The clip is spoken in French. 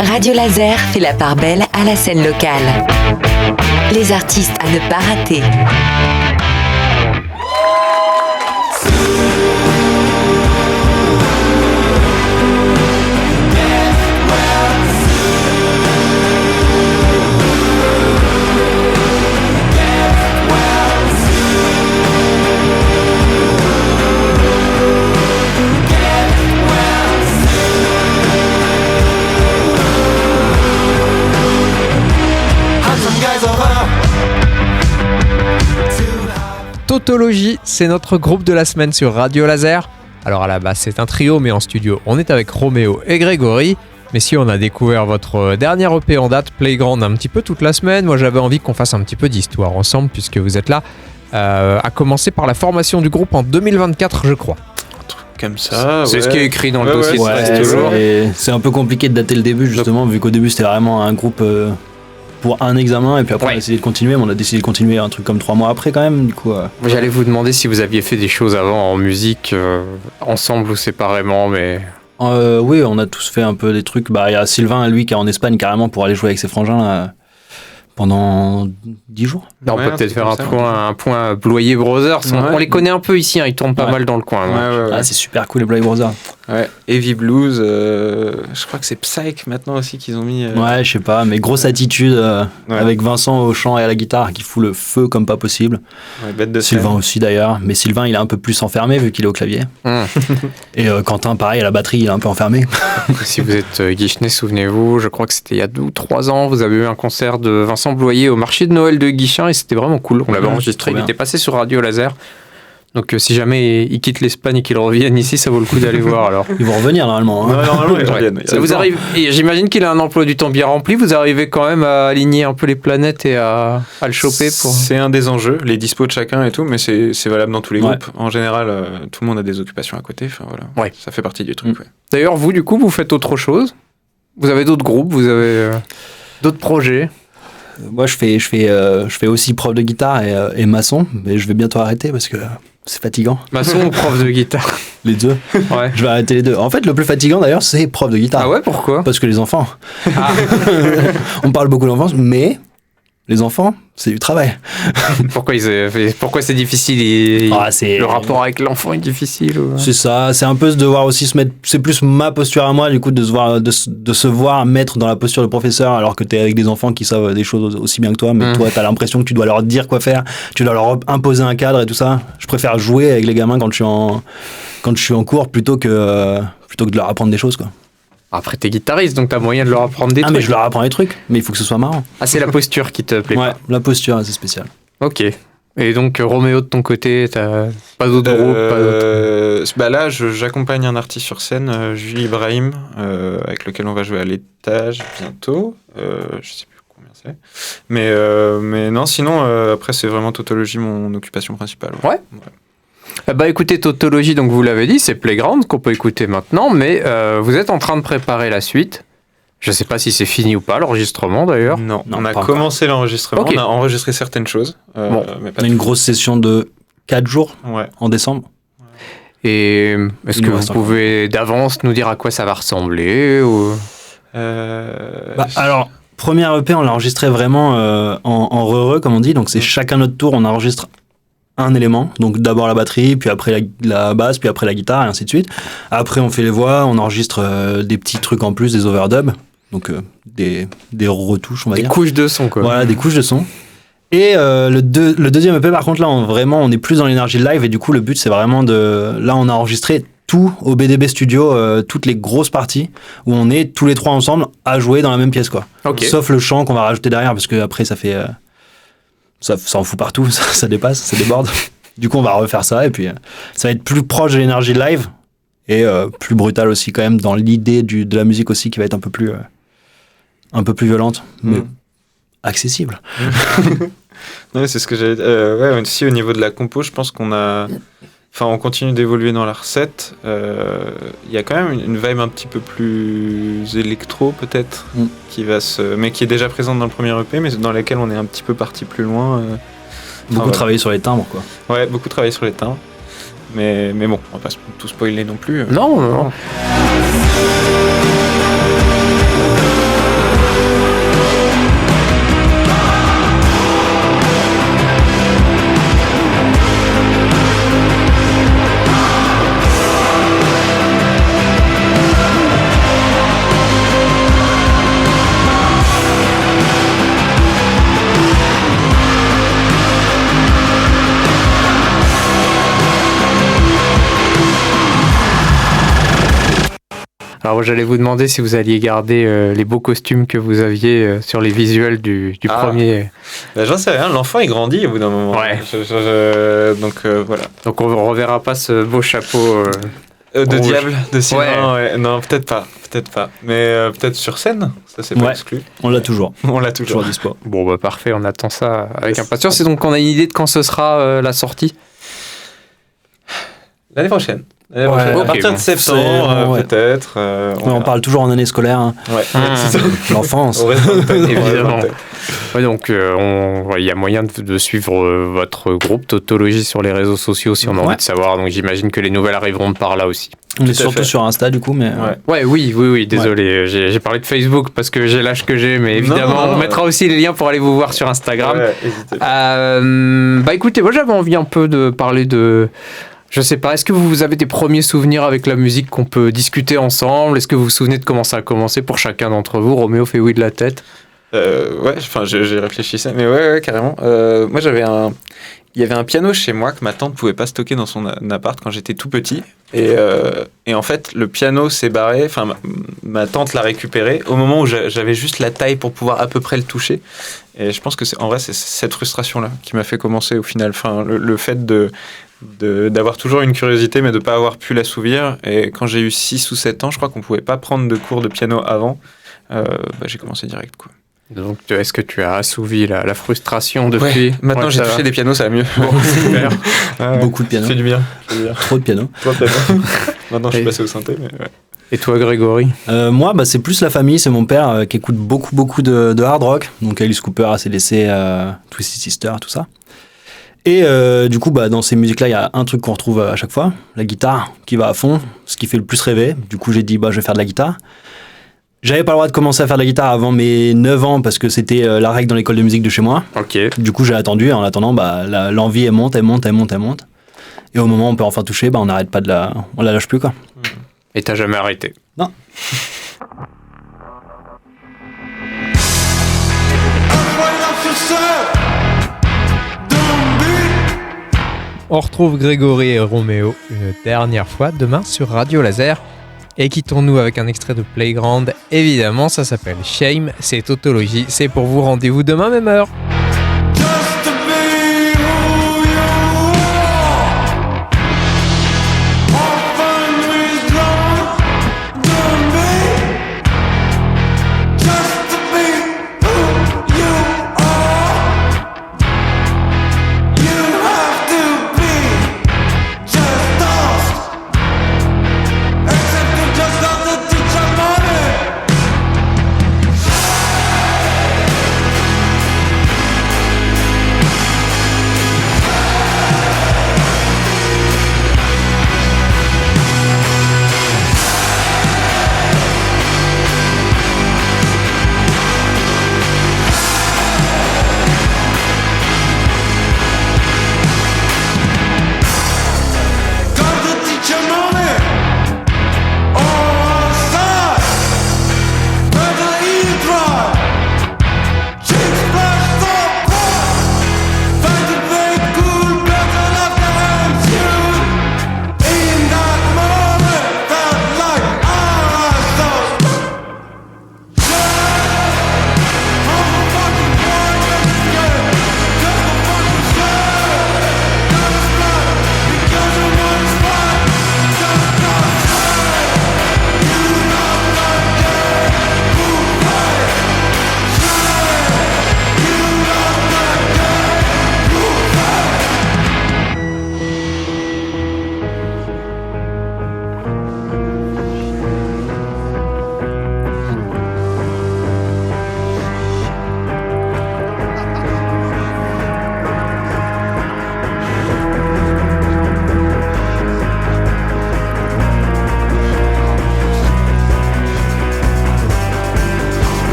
Radio Laser fait la part belle à la scène locale. Les artistes à ne pas rater. Tautologie, c'est notre groupe de la semaine sur Radio Laser. Alors à la base c'est un trio, mais en studio on est avec Roméo et Grégory. Messieurs, on a découvert votre dernier EP en date, Playground, un petit peu toute la semaine. Moi j'avais envie qu'on fasse un petit peu d'histoire ensemble puisque vous êtes là, à commencer par la formation du groupe en 2024 je crois. Comme ça, c'est ce qui est écrit dans le dossier. C'est un peu compliqué de dater le début justement, vu qu'au début c'était vraiment un groupe pour un examen, et puis après on a décidé de continuer, mais on a décidé de continuer un truc comme 3 mois après quand même, du coup. J'allais vous demander si vous aviez fait des choses avant en musique, ensemble ou séparément, mais... Oui, on a tous fait un peu des trucs. Bah, il y a Sylvain, lui, qui est en Espagne carrément pour aller jouer avec ses frangins là, pendant 10 jours. On peut peut-être faire un point Bloyer Brothers. On les connaît un peu ici, ils tournent pas mal dans le coin. Ah, c'est super cool les Bloyer Brothers. Ouais, Heavy Blues, je crois que c'est Psych maintenant aussi qu'ils ont mis. Ouais, je sais pas, mais grosse attitude avec Vincent au chant et à la guitare qui fout le feu comme pas possible. Ouais, bête de Sylvain aussi d'ailleurs, mais Sylvain il est un peu plus enfermé vu qu'il est au clavier. Et Quentin pareil à la batterie il est un peu enfermé. Si vous êtes Guichenet, souvenez-vous, je crois que c'était il y a 2 ou 3 ans, vous avez eu un concert de Vincent Bloyer au marché de Noël de Guichin et c'était vraiment cool. On l'avait enregistré, il était passé sur Radio Laser. Donc si jamais ils quittent l'Espagne et qu'ils reviennent ici, ça vaut le coup d'aller voir alors. Ils vont revenir normalement. Ouais, normalement ils reviennent. Ça vous arrive, et j'imagine qu'il a un emploi du temps bien rempli, vous arrivez quand même à aligner un peu les planètes et à le choper pour... C'est un des enjeux, les dispos de chacun et tout, mais c'est valable dans tous les groupes. En général, tout le monde a des occupations à côté, enfin voilà. Ça fait partie du truc. D'ailleurs, vous du coup, vous faites autre chose? Vous avez d'autres groupes, vous avez d'autres projets? Moi je fais aussi prof de guitare et maçon, mais je vais bientôt arrêter parce que c'est fatigant. Maçon ou prof de guitare? Les deux. Ouais. Je vais arrêter les deux. En fait, le plus fatigant d'ailleurs, c'est prof de guitare. Ah ouais, pourquoi? Parce que les enfants. On parle beaucoup de l'enfance, mais les enfants, c'est du travail. Pourquoi c'est difficile le rapport avec l'enfant est difficile ou... C'est ça, c'est un peu de devoir aussi se mettre... C'est plus ma posture à moi, du coup, de se voir mettre dans la posture de professeur alors que t'es avec des enfants qui savent des choses aussi bien que toi, mais toi, t'as l'impression que tu dois leur dire quoi faire, tu dois leur imposer un cadre et tout ça. Je préfère jouer avec les gamins quand je suis en cours plutôt que de leur apprendre des choses, quoi. Après, t'es guitariste, donc t'as moyen de leur apprendre des trucs. Mais je leur apprends des trucs, mais il faut que ce soit marrant. Ah, c'est la posture qui te plaît pas. La posture, c'est spécial. Ok. Et donc, Roméo, de ton côté, t'as pas d'autres groupes, Bah là, j'accompagne un artiste sur scène, Julie Ibrahim, avec lequel on va jouer à l'étage bientôt. Je sais plus combien c'est. Mais non, sinon, après, c'est vraiment tautologie, mon occupation principale. Ouais. Bah écoutez, tautologie, donc vous l'avez dit, c'est Playground qu'on peut écouter maintenant, mais vous êtes en train de préparer la suite. Je sais pas si c'est fini ou pas, l'enregistrement d'ailleurs. Non, on a commencé l'enregistrement, on a enregistré certaines choses. Mais on a une grosse session de 4 jours en décembre. Et est-ce que vous pouvez d'avance nous dire à quoi ça va ressembler ou... Alors, première EP, on l'a enregistré vraiment en re-re, comme on dit, donc c'est chacun notre tour, on enregistre un élément, donc d'abord la batterie, puis après la basse, puis après la guitare, et ainsi de suite. Après, on fait les voix, on enregistre des petits trucs en plus, des overdubs, donc des retouches, on va dire. Des couches de son, quoi. Voilà, des couches de son. Et le deuxième EP, par contre, là, on est plus dans l'énergie live, et du coup, le but, c'est vraiment Là, on a enregistré tout au BDB Studio, toutes les grosses parties, où on est tous les trois ensemble à jouer dans la même pièce, quoi. Okay. Sauf le chant qu'on va rajouter derrière, parce que après ça fait... Ça en fout partout, ça dépasse, ça déborde. Du coup, on va refaire ça, et puis ça va être plus proche de l'énergie live, et plus brutal aussi, quand même, dans l'idée de la musique aussi, qui va être un peu plus violente, mais accessible. Ouais, c'est ce que j'allais aussi au niveau de la compo, je pense on continue d'évoluer dans la recette. Il y a quand même une vibe un petit peu plus électro, peut-être, mais qui est déjà présente dans le premier EP, mais dans laquelle on est un petit peu parti plus loin. Beaucoup travaillé sur les timbres, quoi. Ouais, beaucoup travaillé sur les timbres. Mais bon, on va pas tout spoiler non plus. Non. Alors j'allais vous demander si vous alliez garder les beaux costumes que vous aviez sur les visuels du premier. Bah, j'en sais rien, l'enfant il grandit au bout d'un moment. Ouais. Donc voilà. Donc on reverra pas ce beau chapeau De rouge. diable, de Sylvain, Ouais. ouais. Non, peut-être pas. Mais peut-être sur scène, ça c'est pas exclu. On l'a toujours. On l'a toujours. Toujours dispo. Bon bah parfait, on attend ça avec impatience. Et donc on a une idée de quand ce sera la sortie? L'année prochaine. Ouais, À ok, partir bon. de septembre, Ouais. peut-être. On parle toujours en année scolaire, hein. Ouais, c'est ça. L'enfance. On reste dans le thème, Évidemment. on reste dans le thème. Ouais, donc il y a moyen de suivre votre groupe Tautologie sur les réseaux sociaux si on a envie de savoir. Donc j'imagine que les nouvelles arriveront par là aussi. On est Tout à surtout fait. sur Insta du coup, mais Ouais. Oui, désolé. J'ai parlé de Facebook parce que j'ai l'âge que j'ai, mais évidemment, Non, on mettra aussi les liens pour aller vous voir sur Instagram. Ouais, hésitez pas. Bah écoutez, moi j'avais envie un peu de parler de... Je sais pas, est-ce que vous avez des premiers souvenirs avec la musique qu'on peut discuter ensemble? Est-ce que vous vous souvenez de comment ça a commencé pour chacun d'entre vous? Roméo fait oui de la tête. Ouais, enfin, j'ai réfléchi ça, mais ouais, carrément. Moi, il y avait un piano chez moi que ma tante pouvait pas stocker dans son appart quand j'étais tout petit. Et en fait, le piano s'est barré. Enfin, ma tante l'a récupéré au moment où j'avais juste la taille pour pouvoir à peu près le toucher. Et je pense que en vrai, c'est cette frustration-là qui m'a fait commencer au final. Enfin, le fait d'avoir toujours une curiosité, mais de pas avoir pu l'assouvir. Et quand j'ai eu 6 ou 7 ans, je crois qu'on pouvait pas prendre de cours de piano avant. J'ai commencé direct, quoi. Donc est-ce que tu as assouvi la frustration depuis? Maintenant, Ouais, j'ai ça va. touché des pianos, ça va mieux. Bon, super. Ouais. beaucoup de piano. C'est du bien. Trop de piano. Maintenant, je suis passé au synthé, mais ouais. Et toi, Grégory? Moi, c'est plus la famille, c'est mon père qui écoute beaucoup de hard rock, donc Alice Cooper, AC/DC, Twisted Sister, tout ça. Et du coup, dans ces musiques-là, il y a un truc qu'on retrouve à chaque fois, la guitare qui va à fond, ce qui fait le plus rêver. Du coup, j'ai dit, je vais faire de la guitare. J'avais pas le droit de commencer à faire de la guitare avant mes 9 ans parce que c'était la règle dans l'école de musique de chez moi. Ok. Du coup, j'ai attendu. En attendant, l'envie, elle monte. Et au moment où on peut enfin toucher, on n'arrête pas on la lâche plus, quoi. Et t'as jamais arrêté? Non. On retrouve Grégory et Roméo une dernière fois demain sur Radio Laser. Et quittons-nous avec un extrait de Playground. Évidemment, ça s'appelle Shame, c'est Tautologie. C'est pour vous, rendez-vous demain, même heure.